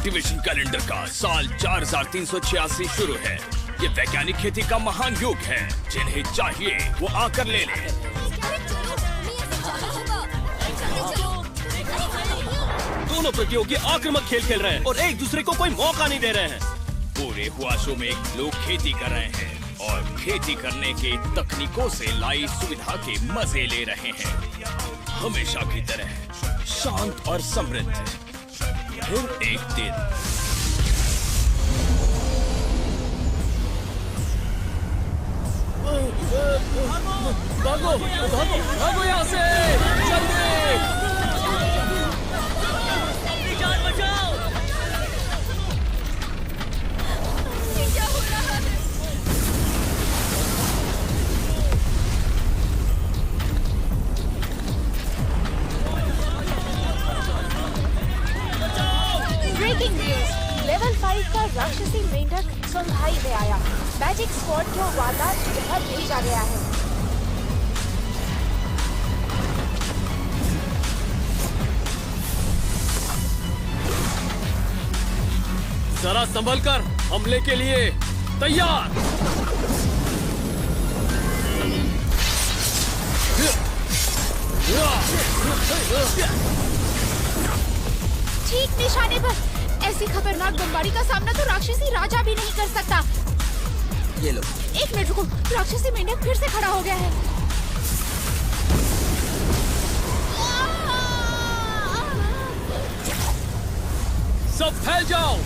Cultivation calendar का साल 4386 शुरू है। ये वैज्ञानिक खेती का महान युग है। जिन्हें चाहिए वो आकर ले लें। दोनों प्रतियोगी आक्रामक खेल खेल रहे हैं और एक दूसरे को कोई मौका नहीं दे रहे हैं। पूरे हुआशो में लोग खेती कर रहे हैं और खेती करने के तकनीकों से लाई सुविधा के मजे ले रहे हैं। हमेशा की तरह शांत और समृद्ध। फिर एक दिन भागो भागो भागो यहाँ से जल्दी। जान बचाओ। क्या हो रहा है? ब्रेकिंग न्यूज, लेवल 5 का राक्षसी मेंढक संघाई में आया। मैजिक स्क्वाड को वारदात जगह भेजा गया है। जरा संभल कर, हमले के लिए तैयार। ठीक निशाने पर। ऐसी खतरनाक बमबारी का सामना तो राक्षसी राजा भी नहीं कर सकता। ये लो। एक मिनट रुको, राक्षसी मेंढक फिर से खड़ा हो गया है। सब फैल जाओ।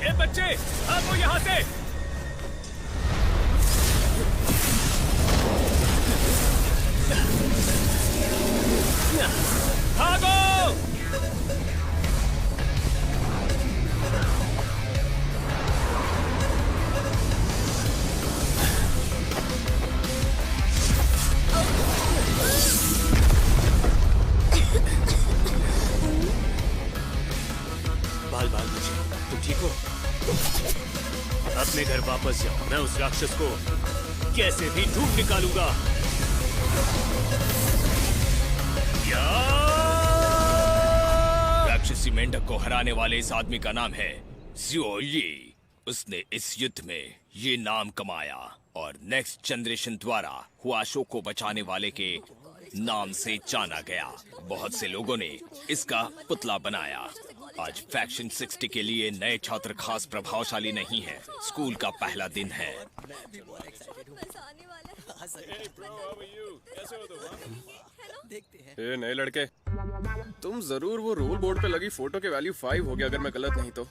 ए बच्चे, भागो यहाँ से। भागो। बाल बाल मुझे, तुम ठीक हो? अपने घर वापस जाओ। मैं उस राक्षस को कैसे भी ढूंढ निकालूंगा। राक्षसी मेंढक को हराने वाले इस आदमी का नाम है ज़ियो यी। उसने इस युद्ध में ये नाम कमाया और नेक्स्ट जनरेशन द्वारा हुआशो को बचाने वाले के नाम से जाना गया। बहुत से लोगों ने इसका पुतला बनाया। आज फैक्शन 60 के लिए नए छात्र खास प्रभावशाली नहीं है। स्कूल का पहला दिन है। ए नए लड़के, तुम जरूर वो रूल बोर्ड पे लगी फोटो के वैल्यू 5 हो गया अगर मैं गलत नहीं तो।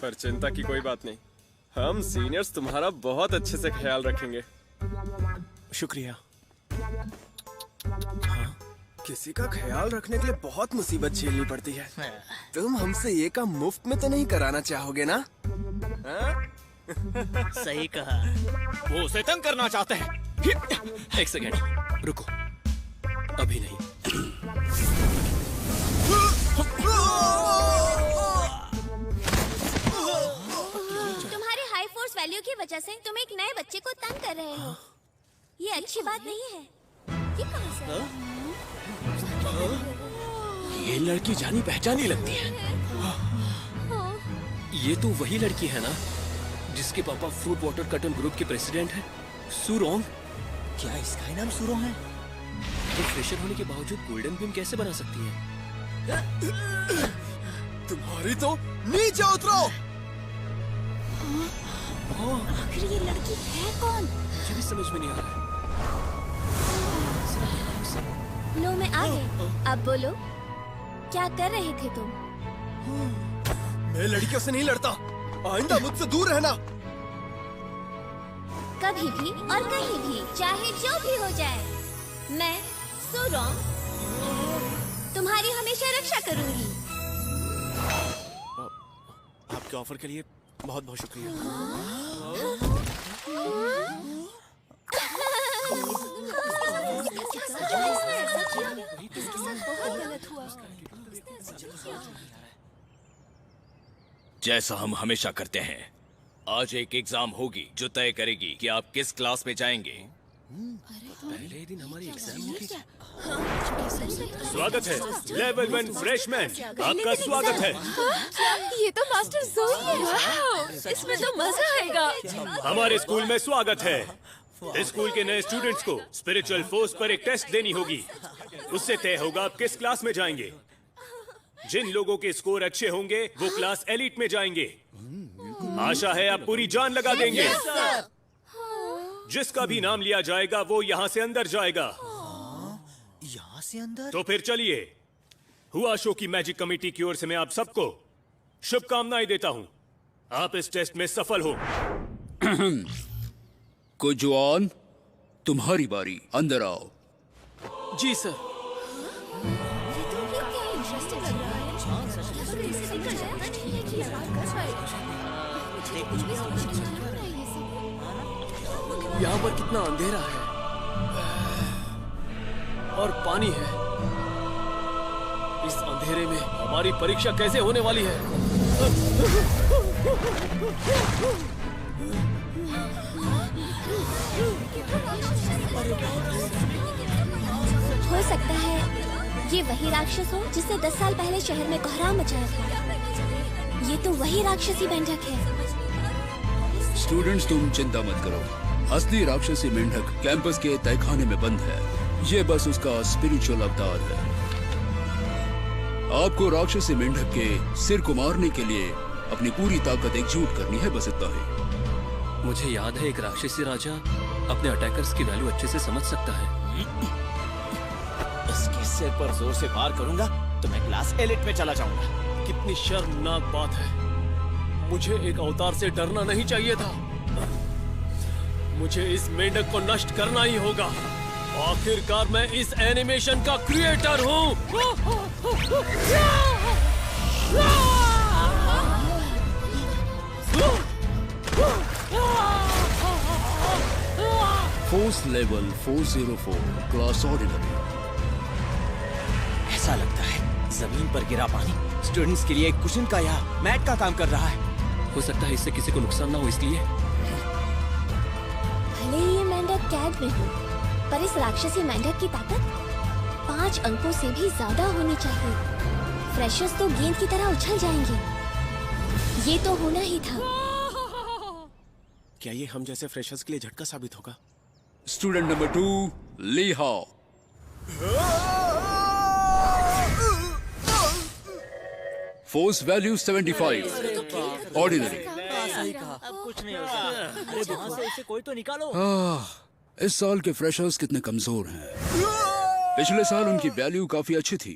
पर चिंता की कोई बात नहीं, हम सीनियर्स तुम्हारा बहुत अच्छे से ख्याल रखेंगे। शुक्रिया। हाँ, किसी का ख्याल रखने के लिए बहुत मुसीबत झेलनी पड़ती है। तुम हमसे ये काम मुफ्त में तो नहीं कराना चाहोगे ना? सही कहा। वो उसे तंग करना चाहते हैं। एक सेकेंड रुको, अभी नहीं। तुम्हारे हाई फोर्स वैल्यू की वजह से तुम एक नए बच्चे को तंग कर रहे हो। ये अच्छी बात नहीं है। ये कहाँ से है? ये लड़की जानी पहचानी लगती है। ये तो वही लड़की है ना जिसके पापा फ्रूट वाटर कटन ग्रुप के प्रेसिडेंट हैं, सुरोंग। क्या इसका ही नाम सुरोंग है? तो फ्रेशर होने के बावजूद गोल्डन बीम कैसे बना सकती है? तुम्हारी तो नीचे उतरो। आखिर ये लड़की है कौन? मुझे भी समझ में नहीं आ रहा है। लो मैं आ गई। अब बोलो, क्या कर रहे थे तुम? मैं लड़कियों से नहीं लड़ता। आइंदा मुझसे दूर रहना। कभी भी और कहीं भी, चाहे जो भी हो जाए, मैं सुरोंग तुम्हारी हमेशा रक्षा करूंगी। आपके ऑफर के लिए बहुत बहुत शुक्रिया। जैसा हम हमेशा करते हैं, आज एक एग्जाम होगी जो तय करेगी कि आप किस क्लास में जाएंगे। पहले दिन हमारी एग्जाम होगी। स्वागत है लेवल 1 फ्रेशमैन, आपका स्वागत है। ये तो मास्टर जोई है। इसमें तो मजा आएगा। हमारे स्कूल में स्वागत है। स्कूल के नए स्टूडेंट्स को स्पिरिचुअल फोर्स पर एक टेस्ट देनी होगी। उससे तय होगा आप किस क्लास में जाएंगे। जिन लोगों के स्कोर अच्छे होंगे वो क्लास एलिट में जाएंगे। आशा है आप पूरी जान लगा देंगे। जिसका भी नाम लिया जाएगा वो यहाँ से अंदर जाएगा। यहाँ से अंदर? तो फिर चलिए, हुआ शो की मैजिक कमेटी की ओर से मैं आप सबको शुभकामनाएं देता हूँ। आप इस टेस्ट में सफल हो। कुजवान, तुम्हारी बारी, अंदर आओ। जी सर। यहाँ पर कितना अंधेरा है और पानी है। इस अंधेरे में हमारी परीक्षा कैसे होने वाली है? हो सकता है ये वही राक्षस हो जिसने 10 साल पहले शहर में कोहराम मचाया था। ये तो वही राक्षसी मेंढक है। स्टूडेंट्स, तुम चिंता मत करो। असली राक्षसी मेंढक कैंपस के तहखाने में बंद है। ये बस उसका स्पिरिचुअल अवतार है। आपको राक्षसी मेंढक के सिर को मारने के लिए अपनी पूरी ताकत एकजुट करनी है, बस इतना ही। मुझे याद है एक राक्षसी राजा अपने अटैकर्स की वैल्यू अच्छे से समझ सकता है। इसके सिर पर जोर से वार करूंगा तो मैं क्लास एलिट में चला जाऊंगा। कितनी शर्मनाक बात है। मुझे एक अवतार से डरना नहीं चाहिए था। मुझे इस मेंढक को नष्ट करना ही होगा। आखिरकार मैं इस एनिमेशन का क्रिएटर हूँ। Force level 404, class ordinary. ऐसा लगता है जमीन पर गिरा पानी स्टूडेंट्स के लिए एक कुशन का या मैट का काम कर रहा है। हो सकता है इससे किसी को नुकसान ना हो, इसलिए। भले ही ये मेंढक कैद में हो, पर इस राक्षसी मेंढक की ताकत 5 अंकों से भी ज्यादा होनी चाहिए। फ्रेशर्स तो गेंद की तरह उछल जाएंगे। ये तो होना ही था। क्या ये हम जैसे फ्रेशर्स के लिए झटका साबित होगा? स्टूडेंट नंबर 2, ली हाओ। Force value 75, ordinary. अब कुछ नहीं होगा। अरे वहाँ से इसे कोई तो निकालो। इस साल के फ्रेशर्स कितने कमजोर हैं। पिछले साल उनकी वैल्यू काफी अच्छी थी।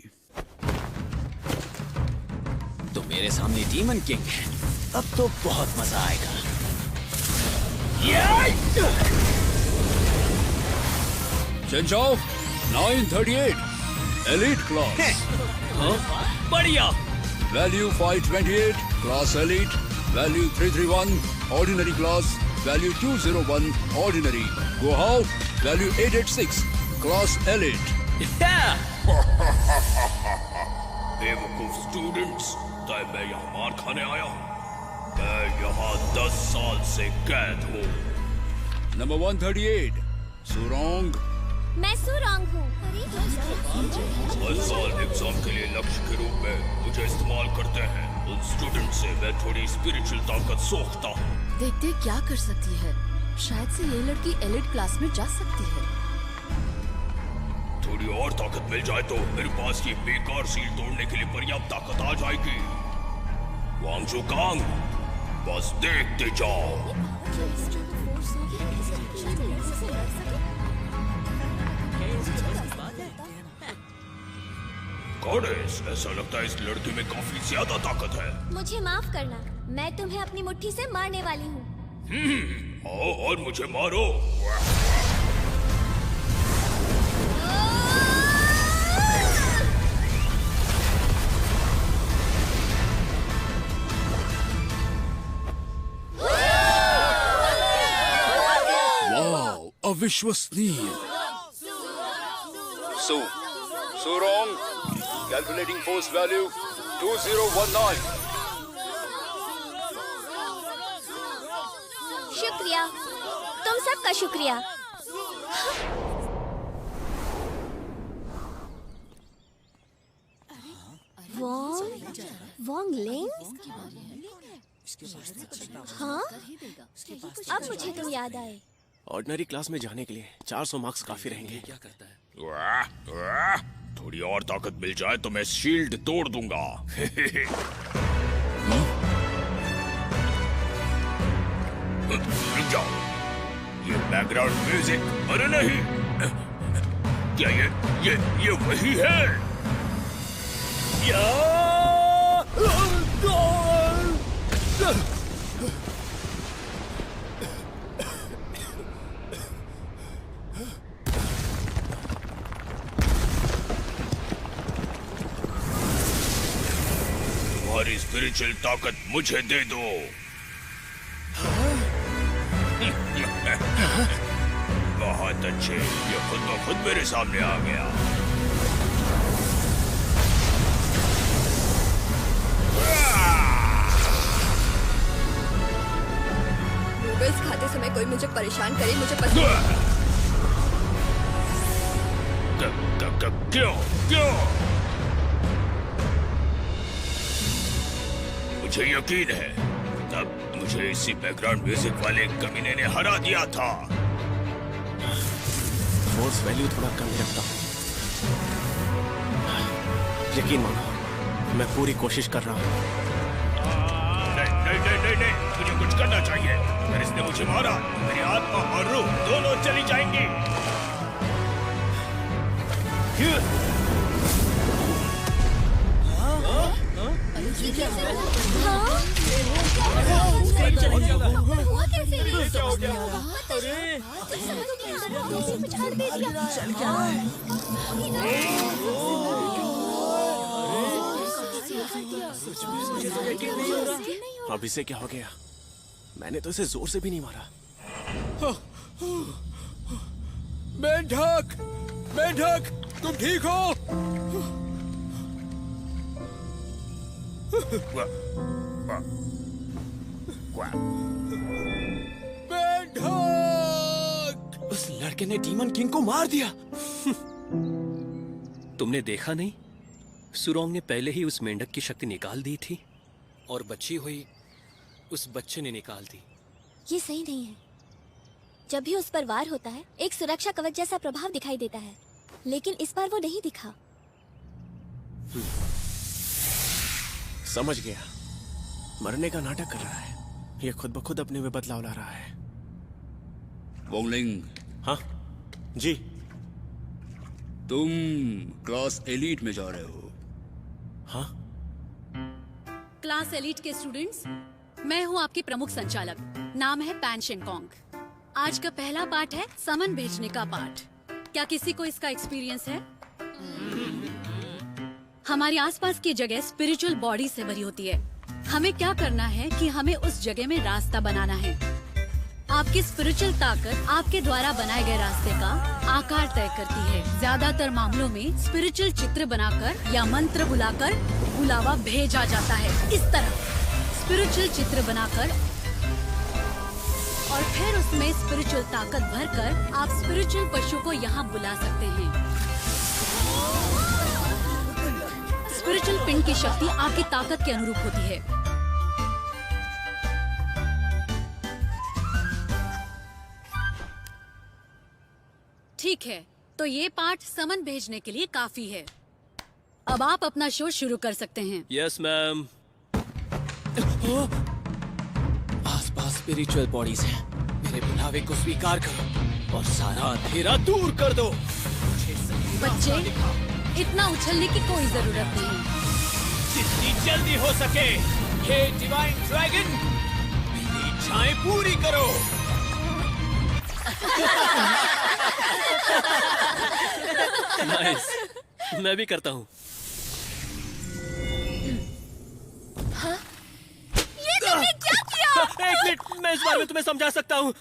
तो मेरे सामने डीमन किंग है। अब तो बहुत मजा आएगा। Change of 938, elite class. बढ़िया। Value 528, class elite. Value 331, ordinary class. Value 201, ordinary. Go how, value 886, class elite. बेवकूफ स्टूडेंट्स, तय मैं यहाँ मार खाने आया हूँ। मैं यहाँ 10 साल से कैद हूँ। नंबर 138, सुरोंग। मैं सुरोंग हूँ। हर साल एग्जाम के लिए लक्ष्य के रूप में मुझे इस्तेमाल करते हैं। उन स्टूडेंट से मैं थोड़ी स्पिरिचुअल ताकत सोखता हूँ। देखते क्या कर सकती है। शायद से ये लड़की एलिट क्लास में जा सकती है। थोड़ी और ताकत मिल जाए तो मेरे पास ये बेकार सील तोड़ने के लिए पर्याप्त ताकत आ जाएगी। वांगजू कांग, बस देखते जाओ। गॉडेस, ऐसा लगता है इस लड़के में काफी ज्यादा ताकत है। मुझे माफ करना, मैं तुम्हें अपनी मुट्ठी से मारने वाली हूँ। आओ और मुझे मारो। वाओ, अविश्वसनीय। सुरोंग, कैलकुलेटिंग फोर्स वैल्यू 2019। शुक्रिया, तुम सबका शुक्रिया। वॉन्ग लिंग? हाँ, अब मुझे तुम याद आए। ऑर्डिनरी क्लास में जाने के लिए 400 मार्क्स काफी रहेंगे। क्या करता है? थोड़ी और ताकत मिल जाए तो मैं शील्ड तोड़ दूंगा। रुक जाओ, ये बैकग्राउंड म्यूजिक, अरे नहीं, क्या ये वही है? तुम्हारी स्पिरिचुअल ताकत मुझे दे दो। बहुत अच्छे, ये खुद ब खुद मेरे सामने आ गया। नूडल्स खाते समय कोई मुझे परेशान करे, मुझे पसंद नहीं। क्यों? मुझे यकीन है तब मुझे इसी बैकग्राउंड म्यूजिक वाले कमीने ने हरा दिया था। फोर्स वैल्यू थोड़ा कम रखता हूँ। यकीन मानो, मैं पूरी कोशिश कर रहा हूँ। नहीं, मुझे कुछ करना चाहिए। अगर इसने मुझे मारा, मेरी आत्मा और रूह दोनों चली जाएंगी। अब इसे क्या हो गया? मैंने तो इसे जोर से भी नहीं मारा। मेंढक, तुम ठीक हो? उस लड़के ने डीमन किंग को मार दिया। तुमने देखा नहीं? सुरोंग ने पहले ही उस मेंढक की शक्ति निकाल दी थी और बची हुई उस बच्चे ने निकाल दी। ये सही नहीं है। जब भी उस पर वार होता है, एक सुरक्षा कवच जैसा प्रभाव दिखाई देता है, लेकिन इस बार वो नहीं दिखा। समझ गया, मरने का नाटक कर रहा है। ये खुद ब खुद अपने में बदलाव ला रहा है। वोंगलिंग, हाँ जी। तुम क्लास एलीट में जा रहे हो? हाँ। क्लास एलीट के स्टूडेंट्स, मैं हूँ आपकी प्रमुख संचालक। नाम है पैन शेंगकोंग। आज का पहला पाठ है समन भेजने का पाठ। क्या किसी को इसका एक्सपीरियंस है? हमारी आसपास की जगह स्पिरिचुअल बॉडी से भरी होती है। हमें क्या करना है कि हमें उस जगह में रास्ता बनाना है। आपकी स्पिरिचुअल ताकत आपके द्वारा बनाए गए रास्ते का आकार तय करती है। ज्यादातर मामलों में स्पिरिचुअल चित्र बनाकर या मंत्र बुलाकर बुलावा भेजा जाता है। इस तरह स्पिरिचुअल चित्र बनाकर और फिर उसमें स्पिरिचुअल ताकत भरकर आप स्पिरिचुअल पशु को यहाँ बुला सकते हैं। स्पिरिचुअल पिंड की शक्ति आपकी ताकत के अनुरूप होती है। ठीक है, तो ये पाठ समन भेजने के लिए काफी है। अब आप अपना शो शुरू कर सकते हैं। Yes ma'am. आसपास स्पिरिचुअल बॉडीज हैं। मेरे बुलावे को स्वीकार करो और सारा अंधेरा दूर कर दो। बच्चे, इतना उछलने की कोई जरूरत नहीं। जितनी जल्दी हो सके, हे डिवाइन ड्रैगन, मेरी इच्छाएं पूरी करो। नाइस, मैं भी करता हूँ। ये तुमने क्या किया? एक मिनट, मैं इस बारे में तुम्हें समझा सकता हूँ।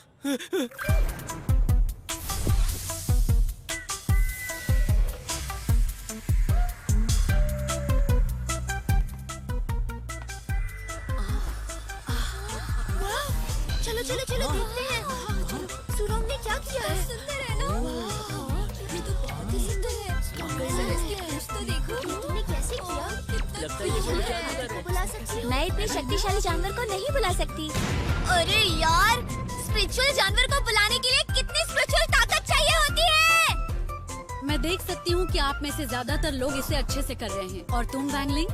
चलो चलो चलो देखते हैं सुरोंग ने क्या किया है। सुनते रहना। देखो तूने कैसे किया? लगता है ये बड़ी जादूगर है। बुला सकती हूँ। मैं इतने शक्तिशाली जानवर को नहीं बुला सकती। अरे यार, स्पिरिचुअल जानवर को बुलाने के लिए कितनी स्पिरिचुअल ताकत चाहिए होती है? मैं देख सकती हूँ कि आप में से ज्यादातर लोग इसे अच्छे से कर रहे हैं। और तुम वैंगलिंग,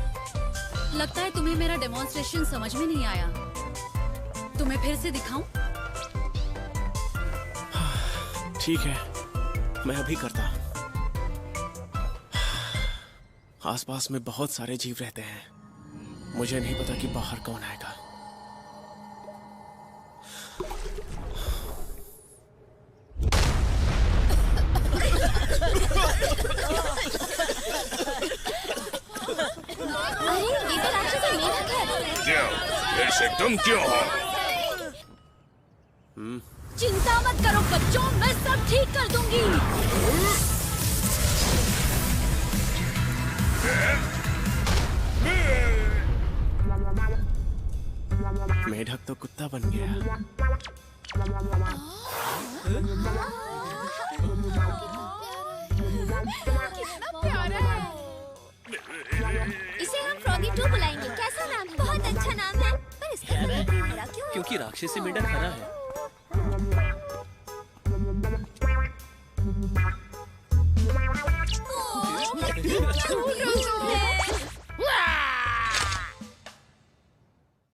लगता है तुम्हें मेरा डेमोन्स्ट्रेशन समझ में नहीं आया। तुम्हें फिर से दिखाऊं? ठीक है, मैं अभी करता। आसपास में बहुत सारे जीव रहते हैं। मुझे नहीं पता कि बाहर कौन आएगा। अरे ये तो राक्षसी मेढक है। क्यों? फिर से तुम क्यों हो? चिंता मत करो बच्चों, मैं सब ठीक कर दूंगी। मेढक तो कुत्ता बन गया। कितना प्यारा है। इसे हम फ्रॉगी 2 बुलाएंगे। कैसा नाम है? बहुत अच्छा नाम है। पर इसका नाम हरा क्यों है? क्योंकि राक्षसी मेंढक हरा है। क्यों रोते हैं?